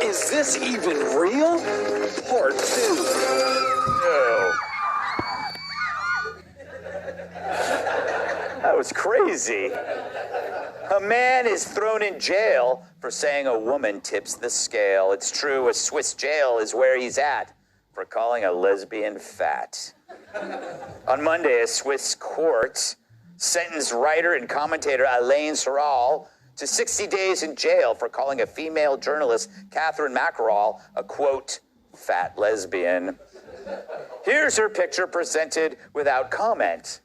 Is this even real? Part 2. No. That was crazy. A man is thrown in jail for saying a woman tips the scale. It's true, a Swiss jail is where he's at for calling a lesbian fat. On Monday, a Swiss court sentenced writer and commentator Alain Soral to 60 days in jail for calling a female journalist, Catherine Mackerel, a, quote, fat lesbian. Here's her picture presented without comment.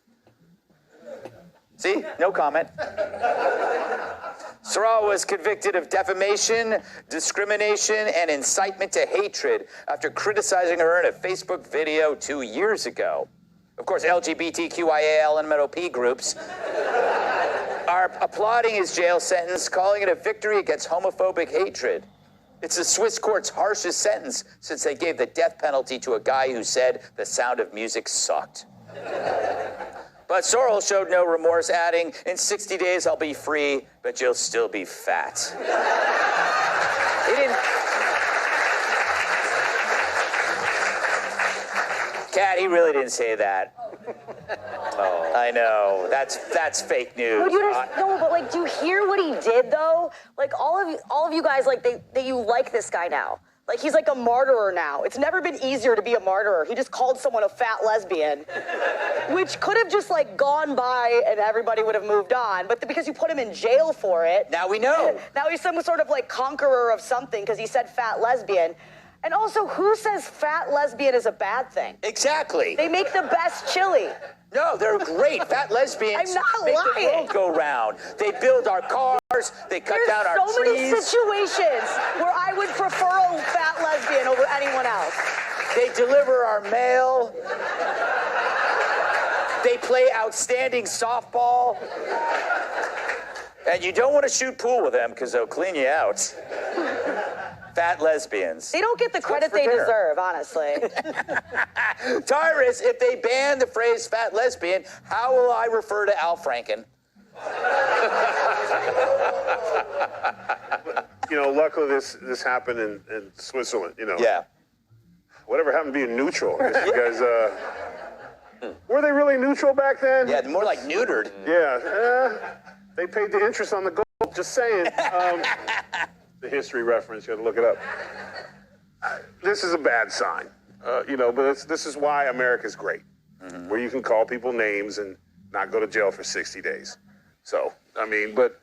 See? No comment. Soral was convicted of defamation, discrimination, and incitement to hatred after criticizing her in a Facebook video 2 years ago. Of course, LGBTQIA-LMNOP groups are applauding his jail sentence, calling it a victory against homophobic hatred. It's the Swiss court's harshest sentence since they gave the death penalty to a guy who said the Sound of Music sucked. But Soral showed no remorse, adding, in 60 days I'll be free, but you'll still be fat. He didn't... Kat, he really didn't say that. Oh, I know. That's fake news. But no, but like, do you hear what he did though? Like, all of you guys, like, you like this guy now. Like, he's like a martyr now. It's never been easier to be a martyr. He just called someone a fat lesbian, which could have just like gone by and everybody would have moved on. But because you put him in jail for it, now we know. Now he's some sort of like conqueror of something because he said fat lesbian. And also, who says fat lesbian is a bad thing? Exactly. They make the best chili. No, they're great. Fat lesbians I'm not make lying. the world go round. They build our cars. They cut down our trees. There's so many situations where I would prefer a fat lesbian over anyone else. They deliver our mail. They play outstanding softball. And you don't want to shoot pool with them because they'll clean you out. Fat lesbians. They don't get the credit they deserve, honestly. Tyrus, if they ban the phrase fat lesbian, how will I refer to Al Franken? You know, luckily this happened in Switzerland, you know. Yeah. Whatever happened to being neutral? I guess you guys, were they really neutral back then? Yeah, more like neutered. Yeah. They paid the interest on the gold, just saying. The history reference, you had to look it up. This is a bad sign, you know, but this is why America's great, where you can call people names and not go to jail for 60 days. So, I mean, but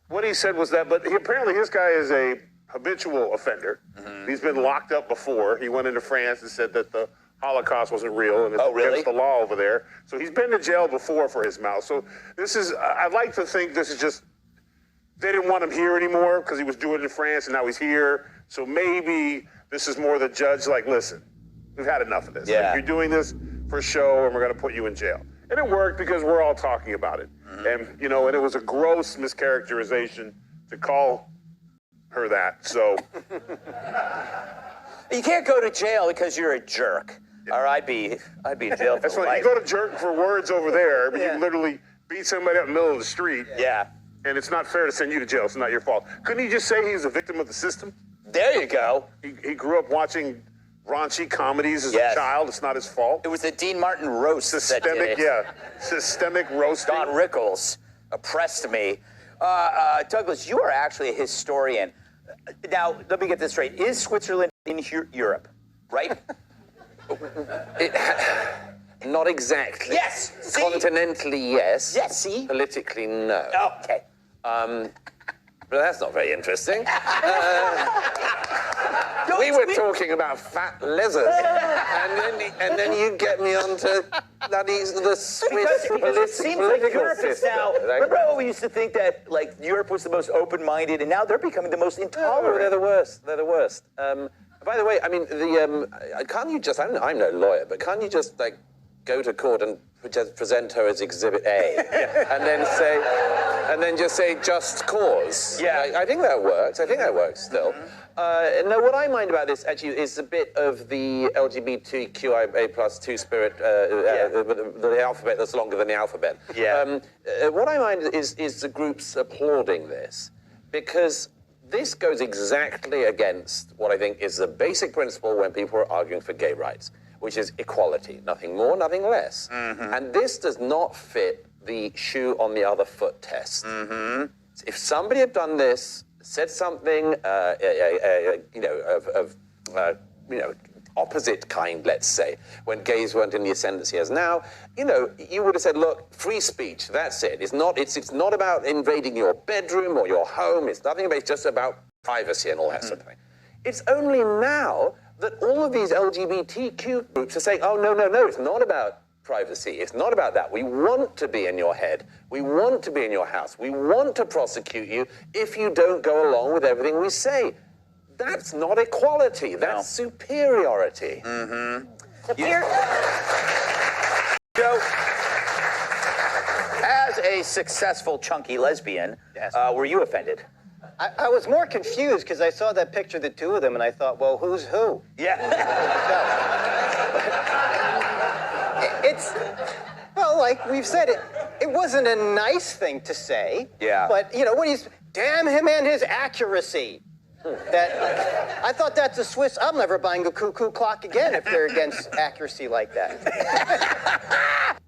what he said was that, but apparently this guy is a habitual offender. He's been locked up before. He went into France and said that the Holocaust wasn't real and it's against the law over there. So he's been to jail before for his mouth. So this is, I'd like to think this is just, they didn't want him here anymore because he was doing it in France and now he's here. So maybe this is more the judge like, listen, we've had enough of this. Yeah. Like, you're doing this for show and we're going to put you in jail. And it worked because we're all talking about it. And, you know, and it was a gross mischaracterization to call her that. So. You can't go to jail because you're a jerk. Or I'd be in jail for That's life. right. You go to jerk for words over there, but you literally beat somebody up in the middle of the street. Yeah. And it's not fair to send you to jail. It's not your fault. Couldn't he just say he was a victim of the system? There you go. He grew up watching raunchy comedies as a child. It's not his fault. It was the Dean Martin roast Systemic, that did it. yeah. Systemic roasting. Don Rickles oppressed me. Douglas, you are actually a historian. Now, let me get this straight. Is Switzerland in Europe, right? Not exactly. Yes. See? Continentally, yes. Yes, see? Politically, no. Okay. But that's not very interesting. We were talking about fat lizards, and then you get me onto the Swiss because it seems like political Europe is system. now. Remember how we used to think that like Europe was the most open-minded, and now they're becoming the most intolerant. Oh, they're the worst. They're the worst. By the way, I mean, can't you just? I'm no lawyer, but can't you just like go to court and just present her as Exhibit A, and then just say just cause? Yeah, I think that works. I think that works still. No, what I mind about this actually is a bit of the LGBTQIA+2 spirit, the alphabet that's longer than the alphabet. Yeah. What I mind is the groups applauding this, because This goes exactly against what I think is the basic principle when people are arguing for gay rights, which is equality. Nothing more, nothing less. And this does not fit the shoe on the other foot test. If somebody had done this, said something, opposite kind, let's say, when gays weren't in the ascendancy as now, you would have said, look, free speech, that's it. It's not about invading your bedroom or your home. It's nothing about, it's just about privacy and all that sort of thing. It's only now that all of these LGBTQ groups are saying, oh, no, it's not about privacy. It's not about that. We want to be in your head. We want to be in your house. We want to prosecute you if you don't go along with everything we say. That's not equality. That's superiority. Joe, as a successful chunky lesbian, were you offended? I was more confused because I saw that picture of the two of them and I thought, well, who's who? Yeah. Well, like we've said, it wasn't a nice thing to say. Yeah. But, damn him and his accuracy. I thought that's a Swiss. I'm never buying a cuckoo clock again if they're against accuracy like that.